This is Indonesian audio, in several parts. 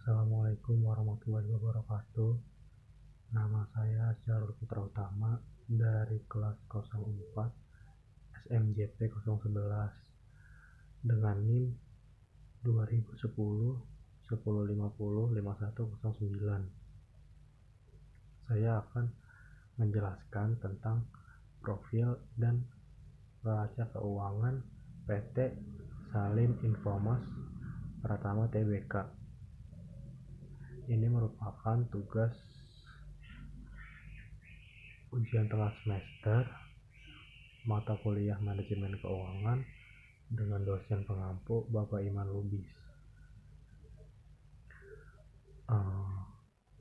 Assalamualaikum warahmatullahi wabarakatuh. Nama saya Syarul Putra Utama dari kelas 04 SMJP 011 dengan NIM 2010 1050 5109. Saya akan menjelaskan tentang profil dan neraca keuangan PT Salim Infomas Pratama Tbk. Ini merupakan tugas ujian tengah semester mata kuliah manajemen keuangan dengan dosen pengampu Bapak Iman Lubis.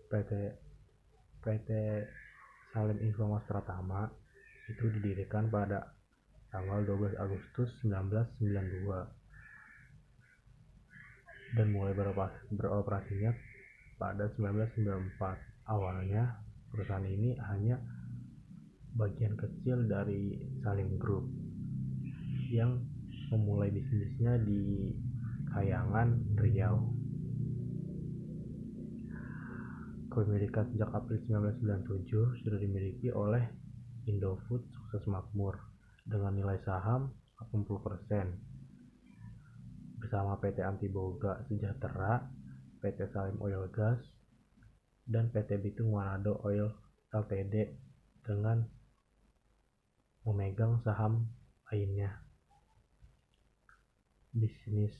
PT Salim Infomas Pratama itu didirikan pada tanggal 12 Agustus 1992 dan mulai beroperasinya pada 1994. Awalnya perusahaan ini hanya bagian kecil dari Salim Group yang memulai bisnisnya di Kayangan, Riau. Kepemilikan sejak April 1997 sudah dimiliki oleh Indofood Sukses Makmur dengan nilai saham 80% bersama PT Antiboga Sejahtera, PT Salim Oil Gas, dan PT Bitung Manado Oil Ltd dengan memegang saham lainnya. Bisnis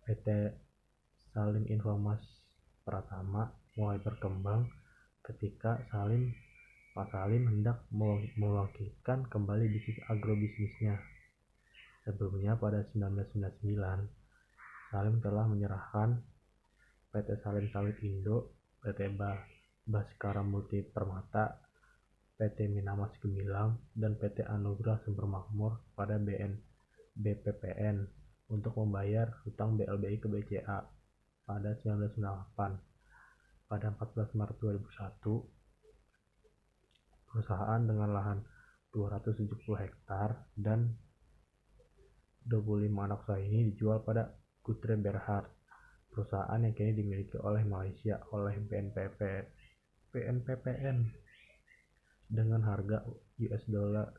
PT Salim Infomas Pratama mulai berkembang ketika Pak Salim hendak membangkitkan kembali bisnis agrobisnisnya. Sebelumnya pada 1999, Salim telah menyerahkan PT Salim Sawit Indo, PT Baskara Multi Permata, PT Minamas Gemilang, dan PT Anugrah Sumber Makmur pada BPPN untuk membayar hutang BLBI ke BCA pada 1998. Pada 14 Maret 2001, perusahaan dengan lahan 270 hektar dan 25 anak usaha ini dijual pada Gutre Berhad, perusahaan yang kini dimiliki oleh Malaysia oleh BNPPN dengan harga $368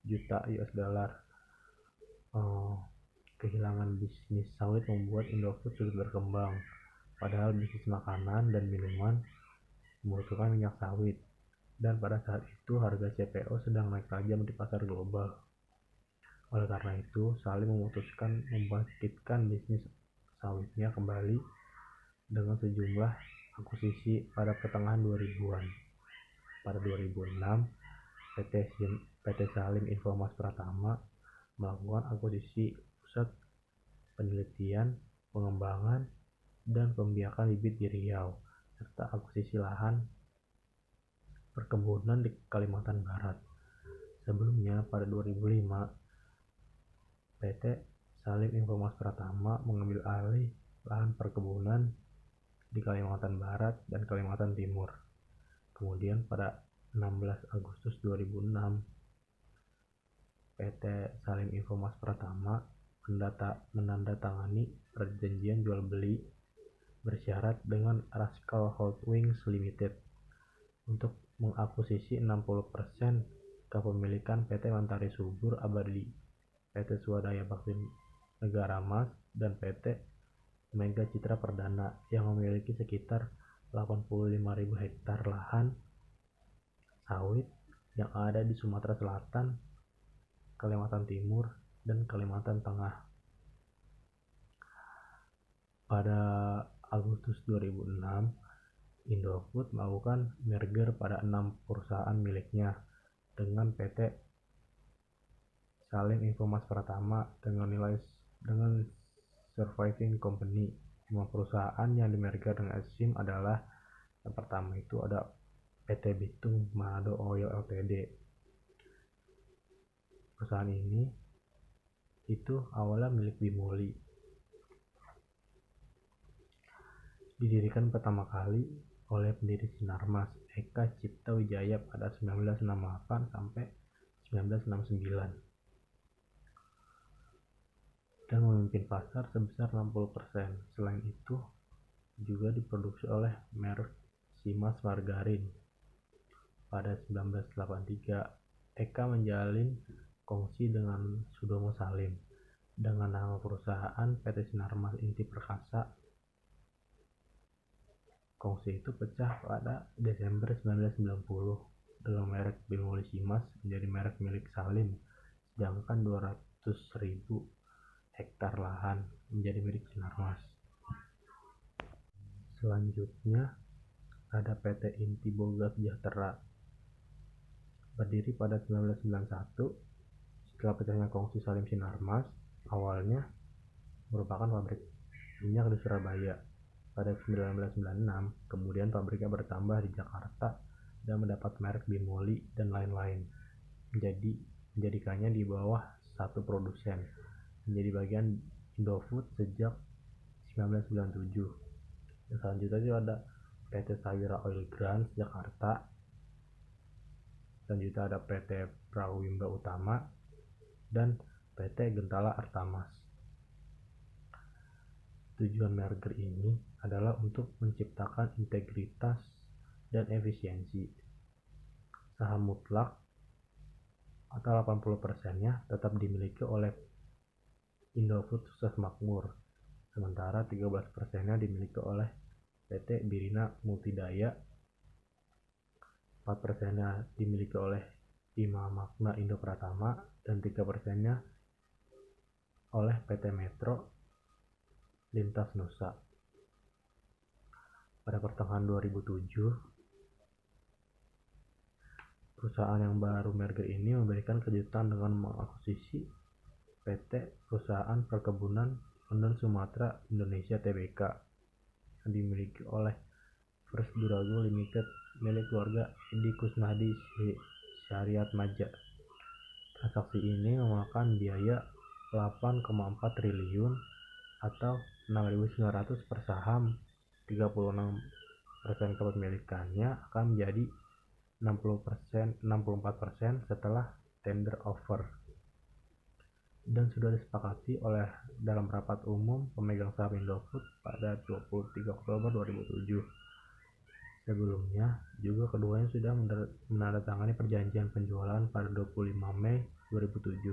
juta US dollar. Kehilangan bisnis sawit membuat Indofood sulit berkembang, padahal bisnis makanan dan minuman membutuhkan minyak sawit, dan pada saat itu harga CPO sedang naik tajam di pasar global. Oleh karena itu, Salim memutuskan membangkitkan bisnis sawitnya kembali dengan sejumlah akuisisi pada pertengahan 2000-an. Pada 2006, PT Salim Infomas Pratama melakukan akuisisi pusat penelitian, pengembangan, dan pembiakan bibit di Riau, serta akuisisi lahan perkebunan di Kalimantan Barat. Sebelumnya, pada 2005, PT Salim Infomas Pratama mengambil alih lahan perkebunan di Kalimantan Barat dan Kalimantan Timur. Kemudian pada 16 Agustus 2006, PT Salim Infomas Pratama menandatangani perjanjian jual beli bersyarat dengan Rascal Holdings Limited untuk mengakuisisi 60% kepemilikan PT Mantari Subur Abadi, PT Swadaya Bakti Negara Mas, dan PT Mega Citra Perdana yang memiliki sekitar 85.000 hektar lahan sawit yang ada di Sumatera Selatan, Kalimantan Timur, dan Kalimantan Tengah. Pada Agustus 2006, Indofood melakukan merger pada 6 perusahaan miliknya dengan PT Salim Infomas Pratama dengan Surviving Company. 5 perusahaan yang dimerger dengan SIM adalah: yang pertama itu ada PT Bitung Manado Oil Ltd. Perusahaan ini itu awalnya milik Bimoli. Didirikan pertama kali oleh pendiri Sinarmas Eka Cipta Wijaya pada 1968 sampai 1969 dan memimpin pasar sebesar 60%. Selain itu, juga diproduksi oleh merek Simas Margarin. Pada 1983, Eka menjalin kongsi dengan Sudomo Salim dengan nama perusahaan PT Sinarmas Inti Perkasa. Kongsi itu pecah pada Desember 1990 dengan merek Bimoli Simas menjadi merek milik Salim, sedangkan 200.000 hektar lahan menjadi milik Sinarmas. Selanjutnya ada PT Inti Boga Sejahtera, berdiri pada 1991 setelah pecahnya kongsi Salim Sinarmas. Awalnya merupakan pabrik minyak di Surabaya. Pada 1996, kemudian pabriknya bertambah di Jakarta dan mendapat merek Bimoli dan lain-lain. Menjadikannya di bawah satu produsen, menjadi bagian Indofood sejak 1997. Dan selanjutnya juga ada PT Sawira Oil Grants Jakarta. Selanjutnya ada PT Prawimba Utama dan PT Gentala Artamas. Tujuan merger ini adalah untuk menciptakan integritas dan efisiensi. Saham mutlak atau 80%-nya tetap dimiliki oleh Indofood Sukses Makmur, sementara 13%-nya dimiliki oleh PT Birina Multidaya, 4%-nya dimiliki oleh Bima Makna Indo Pratama, dan 3%-nya oleh PT Metro Lintas Nusa. Pada pertengahan 2007, perusahaan yang baru merger ini memberikan kejutan dengan mengakuisisi PT Perusahaan Perkebunan London Sumatera Indonesia Tbk yang dimiliki oleh First Durago Limited milik keluarga Edi Kusnadi Syariat Maja. Transaksi ini memakan biaya 8,4 triliun atau 6.900 per saham. 36% kepemilikannya akan menjadi 64% setelah tender offer, dan sudah disepakati oleh dalam rapat umum pemegang saham Indofood pada 23 Oktober 2007. Sebelumnya juga keduanya sudah menandatangani perjanjian penjualan pada 25 Mei 2007.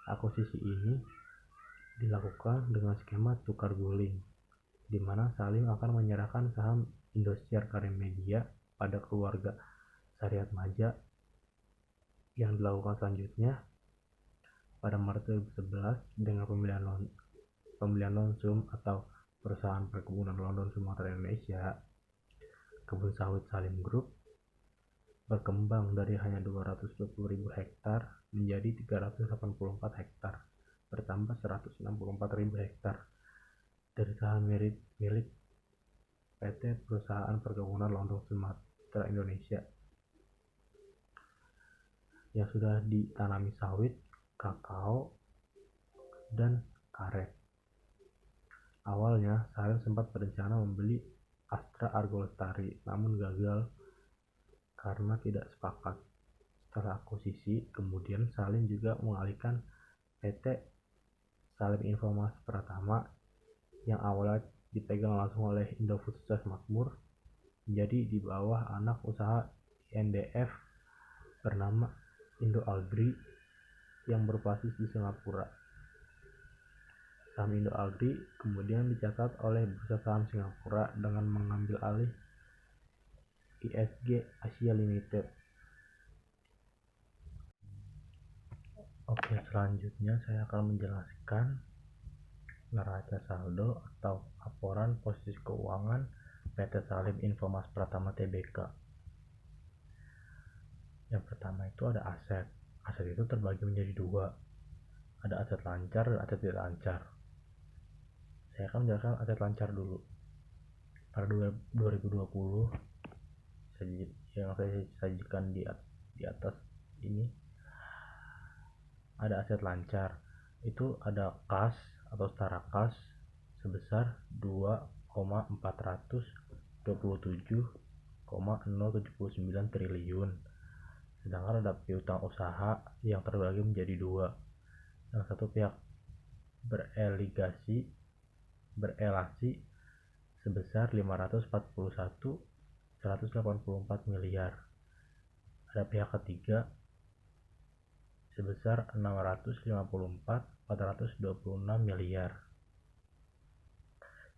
Akuisisi ini dilakukan dengan skema tukar guling, di mana Salim akan menyerahkan saham Indosiar Karim Media pada keluarga Syariat Maja. Yang dilakukan selanjutnya pada Maret 2011 dengan pembelian Lonsum atau Perusahaan Perkebunan London Sumatera Indonesia. Kebun sawit Salim Group berkembang dari hanya 220.000 hektar menjadi 384 hektar, bertambah 164.000 hektar dari saham milik PT Perusahaan Perkebunan London Sumatera Indonesia yang sudah ditanami sawit, kakao, dan karet. Awalnya Salim sempat berencana membeli Astra Argo Lestari, namun gagal karena tidak sepakat. Setelah akuisisi, kemudian Salim juga mengalihkan PT Salim Informasi Pratama yang awalnya dipegang langsung oleh Indofood Sukses Makmur menjadi di bawah anak usaha INDF bernama Indo Agri yang berbasis di Singapura. Saham Indo Agri kemudian dicatat oleh Bursa Saham Singapura dengan mengambil alih ISG Asia Limited. Oke, selanjutnya saya akan menjelaskan neraca saldo atau laporan posisi keuangan PT Salim Informas Pratama Tbk. Yang pertama itu ada aset. Aset itu terbagi menjadi dua. Ada aset lancar dan aset tidak lancar. Saya akan menjelaskan aset lancar dulu. Pada 2020, yang saya sajikan di atas ini, ada aset lancar. Itu ada kas atau setara kas sebesar 2,427,079 triliun. Sedangkan ada piutang usaha yang terbagi menjadi dua. Yang satu pihak berelasi sebesar 541.184 miliar. Ada pihak ketiga sebesar 654.426 miliar.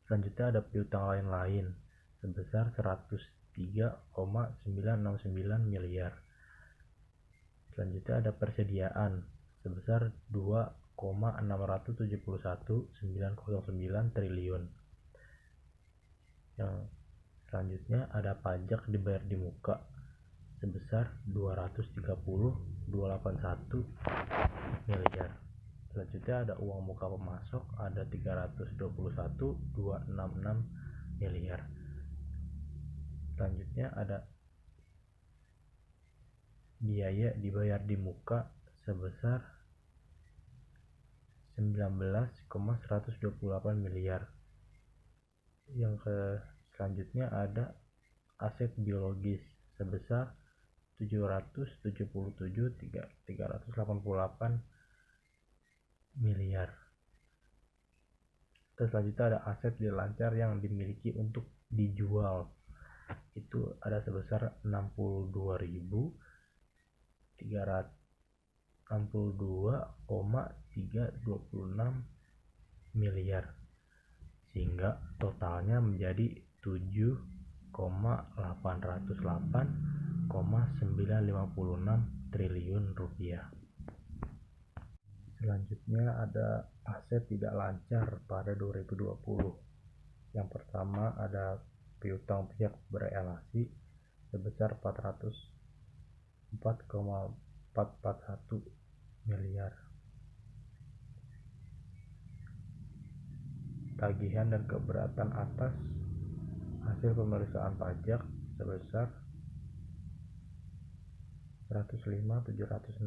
Selanjutnya ada piutang lain-lain sebesar 103,969 miliar. Selanjutnya ada persediaan sebesar 2,671.909 triliun. Yang selanjutnya ada pajak dibayar di muka sebesar 230.281 miliar. Selanjutnya ada uang muka pemasok ada 321.266 miliar. Selanjutnya ada biaya dibayar di muka sebesar 19,128 miliar. Selanjutnya ada aset biologis sebesar 777.388 miliar. Terus selanjutnya ada aset tidak lancar yang dimiliki untuk dijual, itu ada sebesar 62,326 miliar, sehingga totalnya menjadi 7,808,956 triliun rupiah. Selanjutnya ada aset tidak lancar pada 2020. Yang pertama ada piutang pihak berelasi sebesar 404,441 miliar. Tagihan dan keberatan atas hasil pemeriksaan pajak sebesar 105.706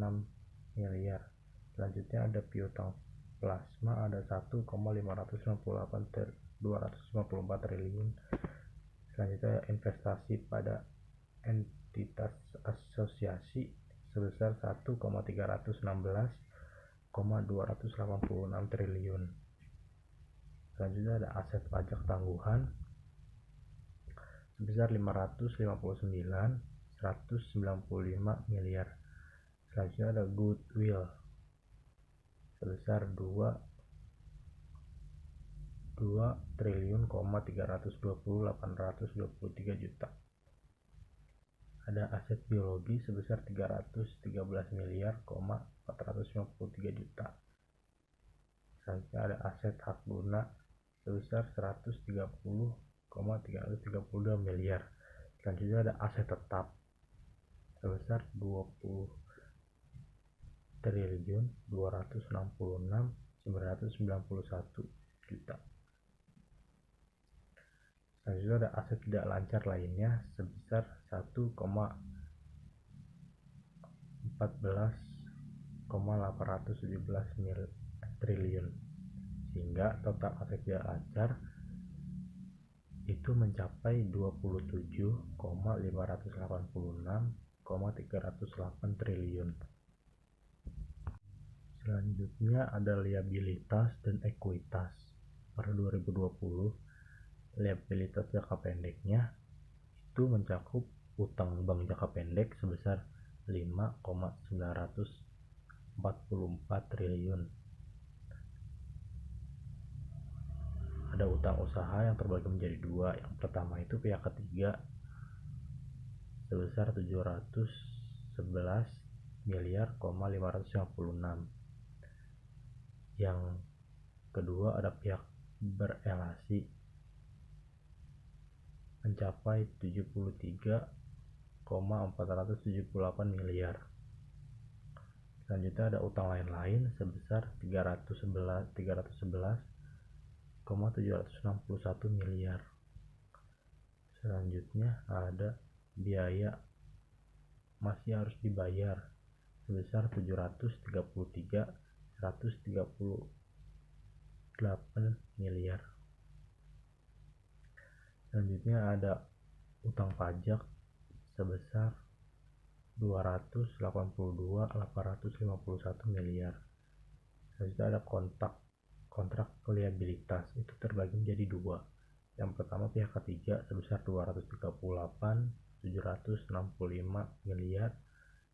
miliar. Selanjutnya ada piutang plasma ada 1,598.254 triliun. Selanjutnya investasi pada entitas asosiasi sebesar 1,316,286 triliun. Selanjutnya ada aset pajak tangguhan sebesar 559.195 miliar. Selanjutnya ada goodwill sebesar 2.320.823 juta. Ada aset biologi sebesar 313 miliar,453 juta. Selanjutnya ada aset hak guna sebesar 130,332 miliar. Selanjutnya ada aset tetap sebesar 20.266.991 juta. Selanjutnya ada aset tidak lancar lainnya sebesar 1,14,817 triliun, sehingga total aset tidak lancar itu mencapai 27,586,308 triliun. Selanjutnya ada liabilitas dan ekuitas. Pada 2020, liabilitas jangka pendeknya itu mencakup utang bank jangka pendek sebesar 5,944 triliun. Ada utang usaha yang terbagi menjadi dua. Yang pertama itu pihak ketiga sebesar 711 miliar,556. Yang kedua ada pihak berelasi mencapai 73,478 miliar. Selanjutnya ada utang lain-lain sebesar 311,761 miliar. Selanjutnya ada biaya masih harus dibayar sebesar 733,138 miliar. Selanjutnya ada utang pajak sebesar 282.851 miliar. Selanjutnya ada kontak Kontrak liabilitas itu terbagi menjadi dua. Yang pertama pihak ketiga sebesar 238.765 miliar.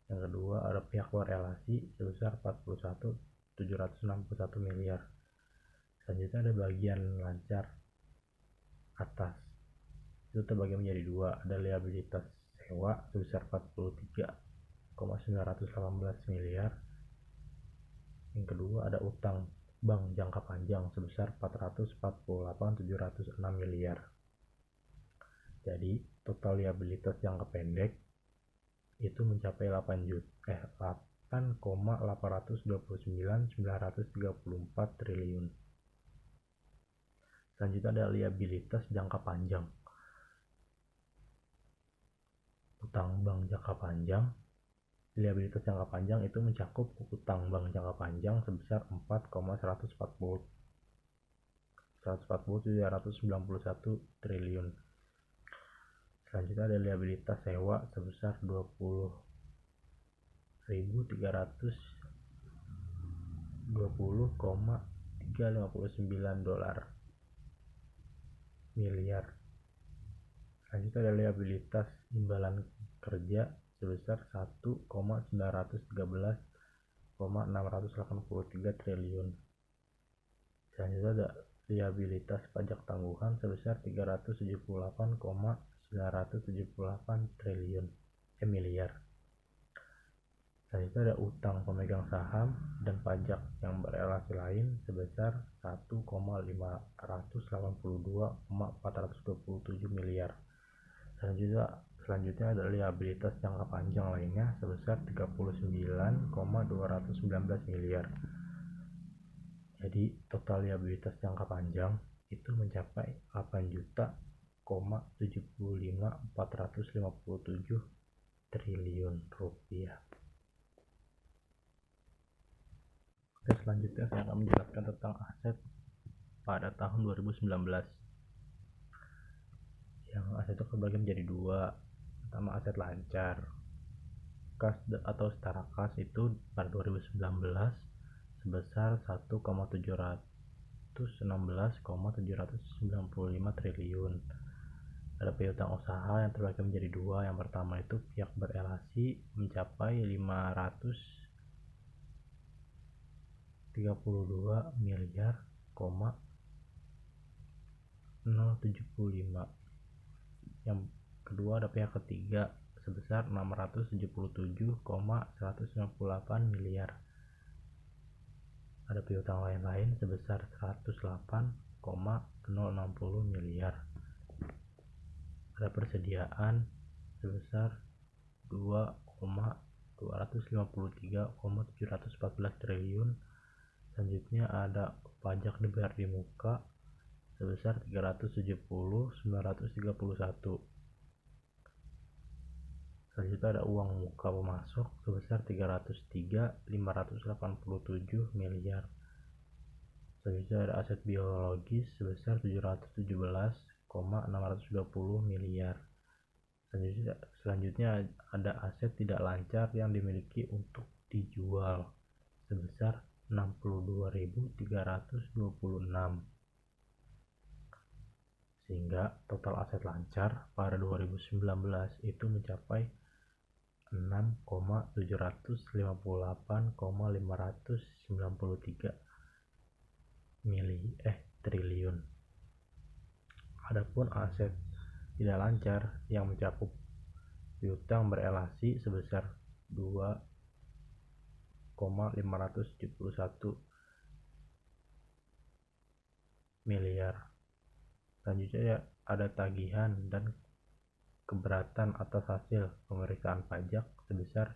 Yang kedua ada pihak korelasi sebesar 41.761 miliar. Selanjutnya ada bagian lancar atas, itu terbagi menjadi dua. Ada liabilitas sewa sebesar 43.918 miliar. Yang kedua ada utang bank jangka panjang sebesar 448.706 miliar. Jadi total liabilitas jangka pendek itu mencapai 8,829.934 triliun. Selanjutnya ada liabilitas jangka panjang. Utang bank jangka panjang. Liabilitas jangka panjang itu mencakup utang bank jangka panjang sebesar 4,141 triliun. Selanjutnya ada liabilitas sewa sebesar 20.359 dolar miliar. Selanjutnya ada liabilitas imbalan kerja sebesar 1,913,683 triliun. Selanjutnya ada liabilitas pajak tangguhan sebesar 378,978 triliun miliar. Selanjutnya ada utang pemegang saham dan pajak yang berelasi lain sebesar 1,582,427 miliar. Selanjutnya ada liabilitas jangka panjang lainnya sebesar 39,219 miliar. Jadi total liabilitas jangka panjang itu mencapai 8.075.457 triliun rupiah. Oke, selanjutnya saya akan menjelaskan tentang aset pada tahun 2019. Yang aset itu terbagi menjadi dua. Pertama aset lancar. Kas atau setara kas itu pada 2019 sebesar 1,716,795 triliun. Ada piutang usaha yang terbagi menjadi dua. Yang pertama itu pihak berelasi mencapai 532 miliar, 075. Yang kedua ada pihak ketiga sebesar 677,198 miliar. Ada piutang lain-lain sebesar 108,060 miliar. Ada persediaan sebesar 2,253,714 triliun. Selanjutnya ada pajak dibayar di muka sebesar 370.931. Selanjutnya ada uang muka pemasok sebesar 303.587 miliar. Selanjutnya ada aset biologis sebesar 717,620 miliar. Selanjutnya ada aset tidak lancar yang dimiliki untuk dijual sebesar 62.326. Sehingga total aset lancar pada 2019 itu mencapai 6.758,593 triliun. Adapun aset tidak lancar yang mencakup piutang berelasi sebesar 2,571 miliar. Selanjutnya ada tagihan dan keberatan atas hasil pemeriksaan pajak sebesar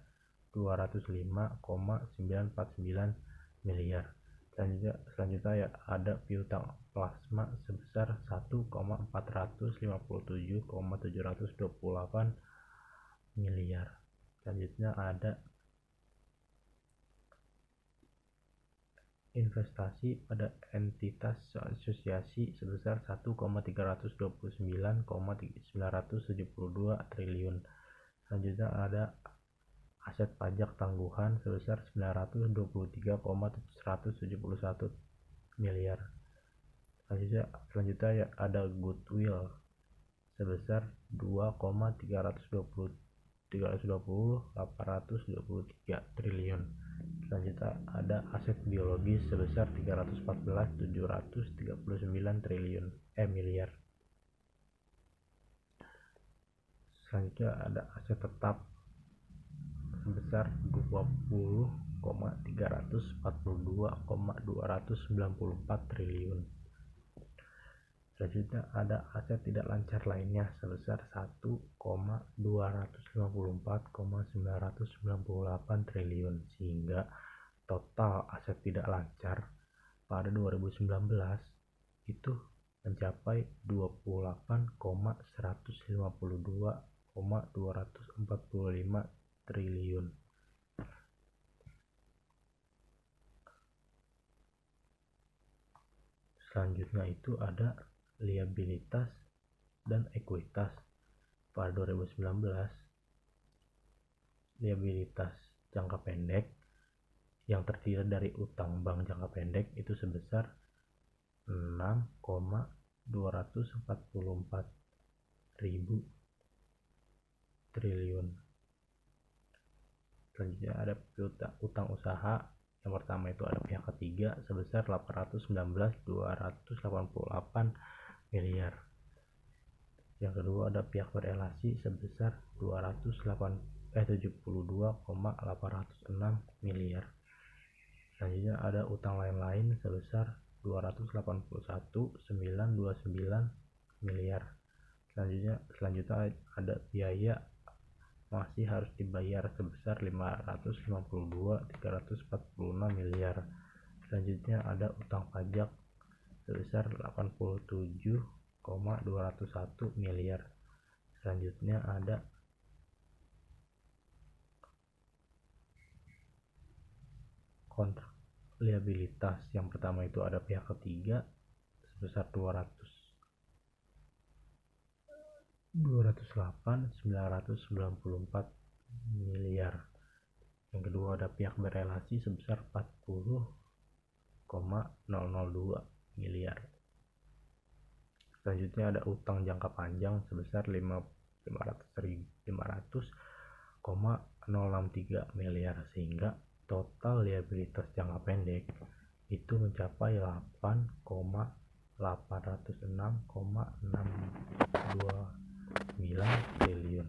205,949 miliar. Selanjutnya ada piutang plasma sebesar 1,457,728 miliar. Selanjutnya ada investasi pada entitas asosiasi sebesar 1,329,972 triliun. Selanjutnya ada aset pajak tangguhan sebesar 923,771 miliar. Selanjutnya ada goodwill sebesar 2,320,823 triliun. Selanjutnya ada aset biologis sebesar 314,739 miliar. Selanjutnya ada aset tetap sebesar 20,342,294 triliun. Selanjutnya ada aset tidak lancar lainnya sebesar 1,254,998 triliun, sehingga total aset tidak lancar pada 2019 itu mencapai 28,152,245 triliun. Selanjutnya itu ada liabilitas dan ekuitas. Pada 2019, liabilitas jangka pendek yang terdiri dari utang bank jangka pendek itu sebesar 6,244.000 triliun. Selanjutnya ada utang usaha. Yang pertama itu ada pihak ketiga sebesar 819.288 miliar. Yang kedua ada pihak berelasi sebesar 72,806 miliar. Selanjutnya ada utang lain-lain sebesar 281.929 miliar. Selanjutnya ada biaya masih harus dibayar sebesar 552.346 miliar. Selanjutnya ada utang pajak sebesar 87,201 miliar. Selanjutnya ada kontrak liabilitas. Yang pertama itu ada pihak ketiga sebesar 208.994 miliar. Yang kedua ada pihak berelasi sebesar 40,002 miliar. Selanjutnya ada utang jangka panjang sebesar 500,063 miliar, sehingga total liabilitas jangka pendek itu mencapai 8,806,629 triliun.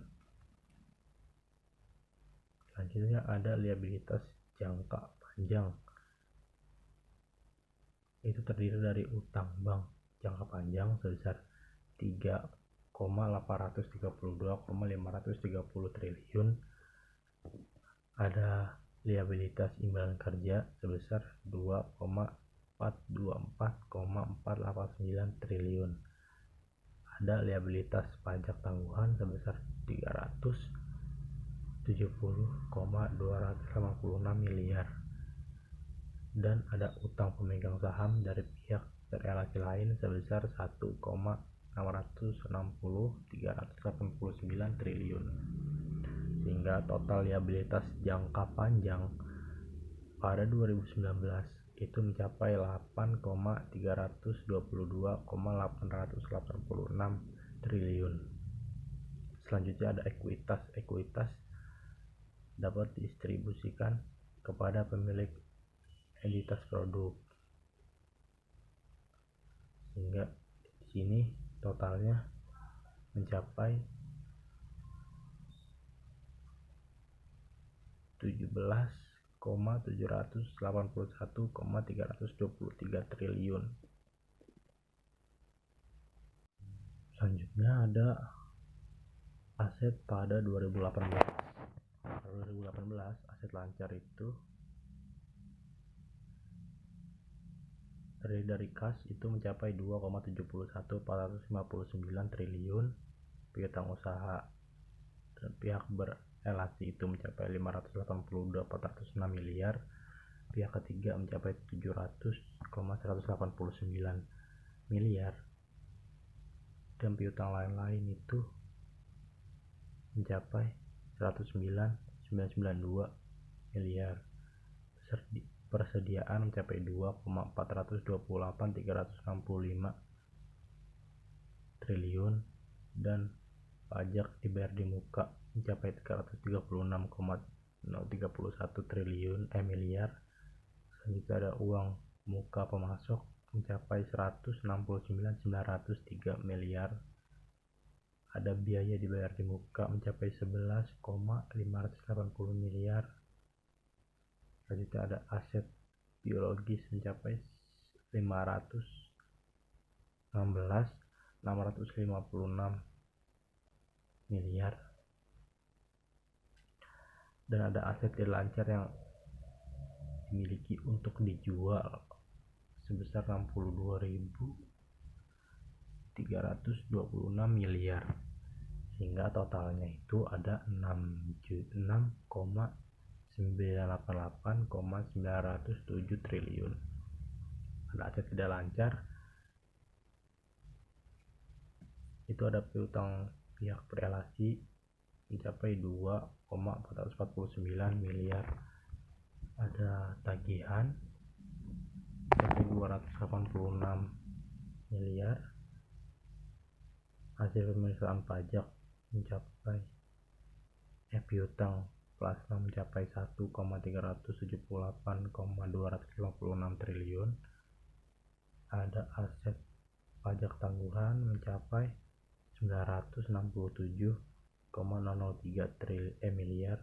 Selanjutnya ada liabilitas jangka panjang. Itu terdiri dari utang bank jangka panjang sebesar 3,832,530 triliun. Ada liabilitas imbalan kerja sebesar 2,424,489 triliun. Ada liabilitas pajak tangguhan sebesar 370,286 miliar. Dan ada utang pemegang saham dari pihak berelasi lain sebesar 1,660,389 triliun, sehingga total liabilitas jangka panjang pada 2019 itu mencapai 8,322,886 triliun. Selanjutnya ada ekuitas. Ekuitas dapat didistribusikan kepada pemilik entitas produk, sehingga di sini totalnya mencapai 17,781,323 triliun. Selanjutnya ada aset pada 2018. Pada 2018 aset lancar itu terdiri dari kas itu mencapai 2,71459 triliun, piutang usaha dan pihak berelasi itu mencapai 582,406 miliar, pihak ketiga mencapai 700,189 miliar, dan piutang lain-lain itu mencapai 109,992 miliar. persediaan mencapai 2,428.365 triliun dan pajak dibayar di muka mencapai 336,031 miliar. Selanjutnya ada uang muka pemasok mencapai 169.903 miliar. Ada biaya dibayar di muka mencapai 11,580 miliar. Selanjutnya ada aset biologis mencapai 516.656 miliar. Dan ada aset tidak lancar yang dimiliki untuk dijual sebesar 62.326 miliar, sehingga totalnya itu ada 6,988,907 triliun. Ada aset tidak lancar, itu ada piutang pihak berelasi mencapai 2,449 miliar. Ada tagihan mencapai 286 miliar. Hasil pemeriksaan pajak mencapai piutang plasma mencapai 1,378,256 triliun. Ada aset pajak tangguhan mencapai 967,003 miliar.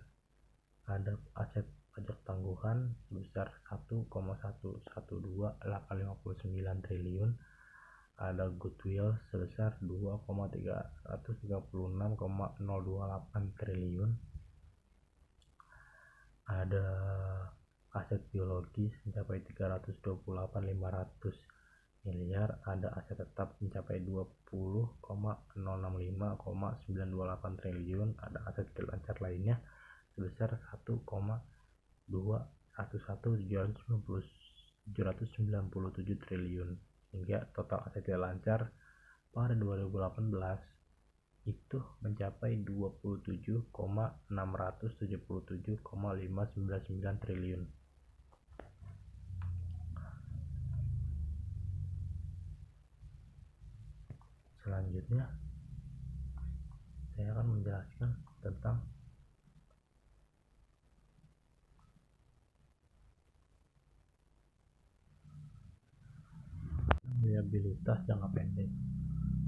Ada aset pajak tangguhan sebesar 1,112859 triliun. Ada goodwill sebesar 2,336,028 triliun. Ada aset biologis mencapai 328.500 miliar. Ada aset tetap mencapai 20,065,928 triliun. Ada aset tidak lancar lainnya sebesar 1,211.797 triliun, hingga total aset tidak lancar pada 2018 itu mencapai 27,677,599 triliun. Selanjutnya saya akan menjelaskan tentang liabilitas jangka pendek.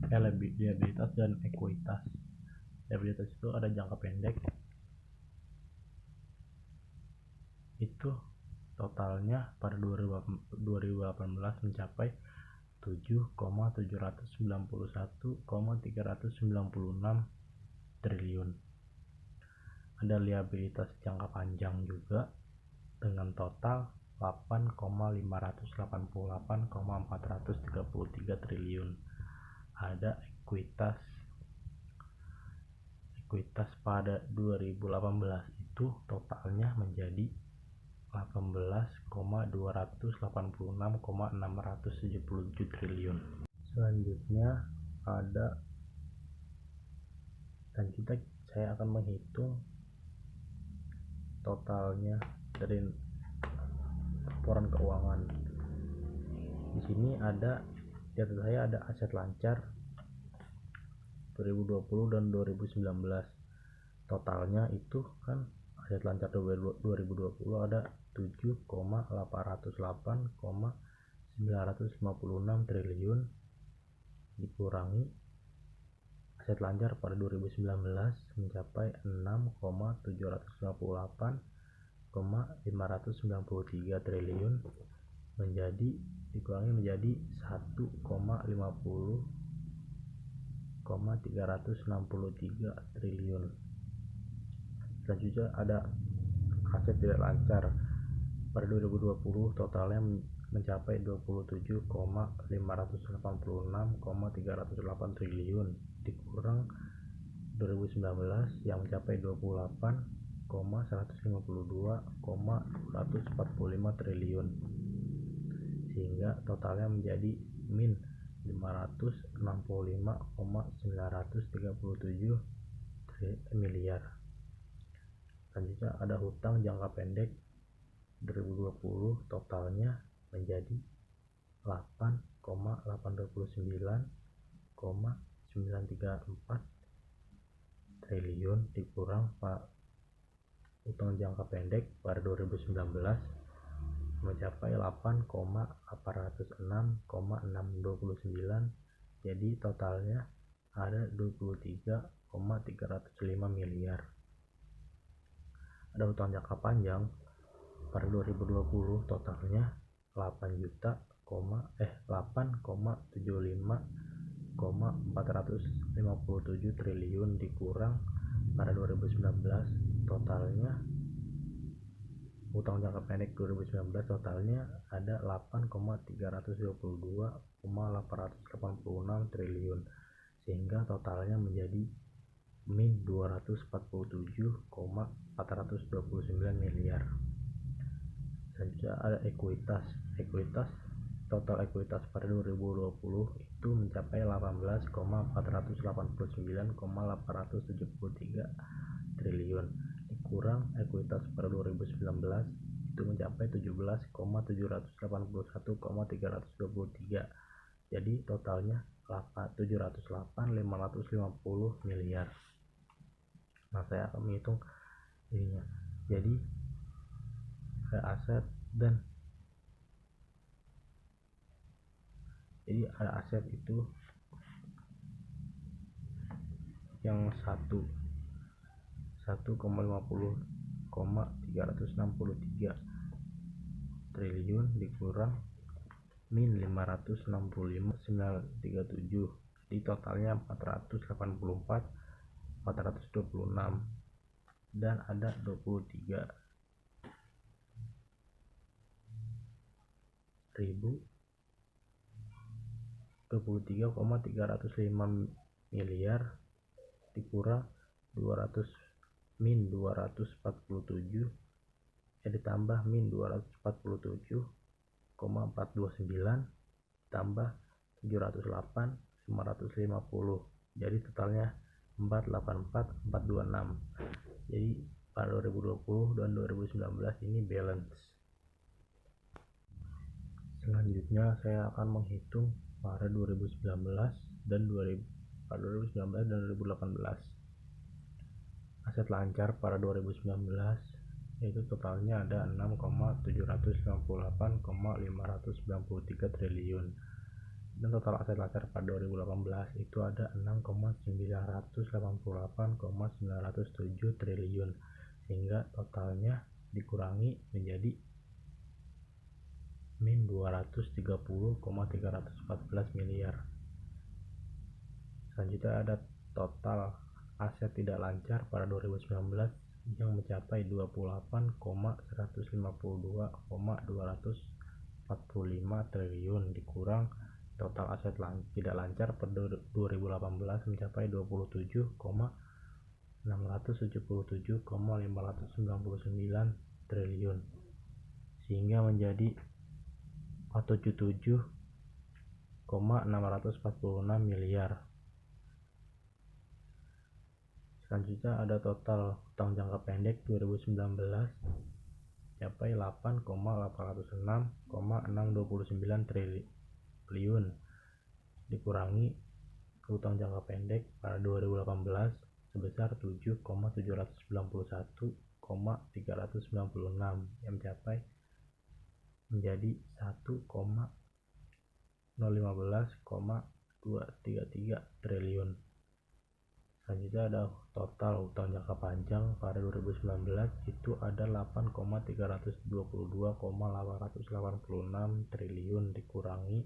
Liabilitas dan ekuitas. Liabilitas itu ada jangka pendek, itu totalnya pada 2018 mencapai 7,791,396 triliun. Ada liabilitas jangka panjang juga dengan total 8,588,433 triliun. Ada ekuitas pada 2018 itu totalnya menjadi 18,286,677 triliun. Selanjutnya ada, dan saya akan menghitung totalnya dari laporan keuangan. Di sini ada, di atas saya ada aset lancar 2020 dan 2019. Totalnya itu kan aset lancar 2020 ada 7,808,956 triliun dikurangi aset lancar pada 2019 mencapai 6,758,593 triliun dikurangi menjadi 1,50,363 triliun. Selanjutnya ada aset tidak lancar pada 2020 totalnya mencapai 27,586,308 triliun dikurang 2019 yang mencapai 28,152,245 triliun, sehingga totalnya menjadi min 565,937 miliar. Selanjutnya ada hutang jangka pendek 2020 totalnya menjadi 8,829,934 triliun dikurang utang jangka pendek pada 2019 mencapai 8,806,629, jadi totalnya ada 23,305 miliar. Ada utang jangka panjang pada 2020 totalnya 8,75,457 triliun dikurang pada 2019 totalnya utang jangka pendek 2019 totalnya ada 8,322,886 triliun, sehingga totalnya menjadi min 247,429 miliar. Selanjutnya ada ekuitas. Total ekuitas pada 2020 itu mencapai 18,489,873 triliun dikurang ekuitas pada 2019 itu mencapai 17,781,323, jadi totalnya 708,550 miliar. Nah, saya akan menghitung ininya. Jadi ada aset dan ada aset itu yang 1,50,363 triliun dikurang min 565,937, di totalnya 484,426, dan ada 23,305 miliar dikurang 247 ditambah min 247,429 tambah 708,550, jadi totalnya 484,426. Jadi pada 2020 dan 2019 ini balance. Selanjutnya saya akan menghitung pada 2019 dan 2018. Aset lancar pada 2019 yaitu totalnya ada 6,798,593 triliun, dan total aset lancar pada 2018 itu ada 6,988,907 triliun, sehingga totalnya dikurangi menjadi min 230,314 miliar. Selanjutnya ada total aset tidak lancar pada 2019 yang mencapai 28,152,245 triliun dikurang total aset tidak lancar pada 2018 mencapai 27,677,599 triliun, sehingga menjadi 477,646 miliar. Selanjutnya ada total utang jangka pendek 2019 mencapai 8,806,629 triliun dikurangi utang jangka pendek pada 2018 sebesar 7,791,396 yang menjadi 1,015,233 triliun. Selanjutnya ada total utang jangka panjang pada 2019 itu ada 8,322,886 triliun dikurangi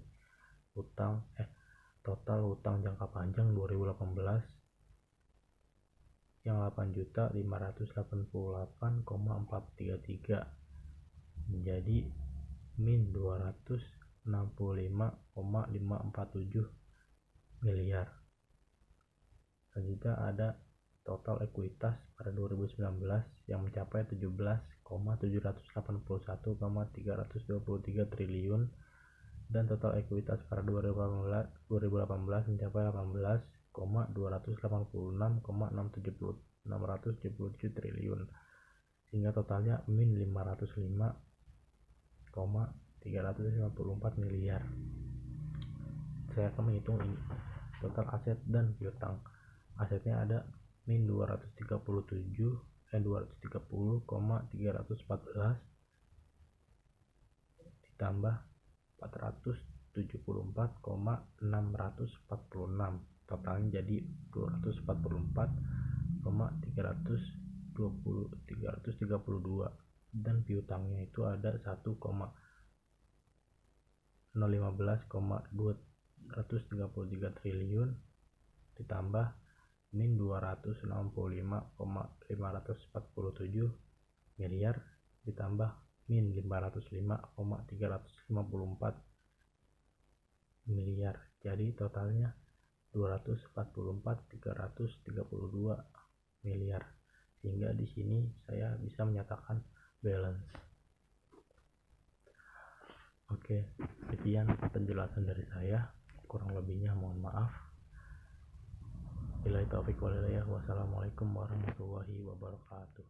total utang jangka panjang 2018 yang 8.588,433 menjadi min 265,547 miliar. Selanjutnya ada total ekuitas pada 2019 yang mencapai 17,781,323 triliun, dan total ekuitas pada 2018 mencapai 18,286,677 triliun, sehingga totalnya min 505 miliar. Saya akan menghitung ini total aset dan piutang. Asetnya ada min 230,314 ditambah 474,646, totalnya jadi 244,332, dan piutangnya itu ada 1,015,233 triliun ditambah min 265,547 miliar ditambah min 505,354 miliar, jadi totalnya 244,332 miliar. Sehingga di sini saya bisa menyatakan balance. Oke, sekian penjelasan dari saya, kurang lebihnya mohon maaf. Billahi taufiq wal hidayah. Wassalamualaikum warahmatullahi wabarakatuh.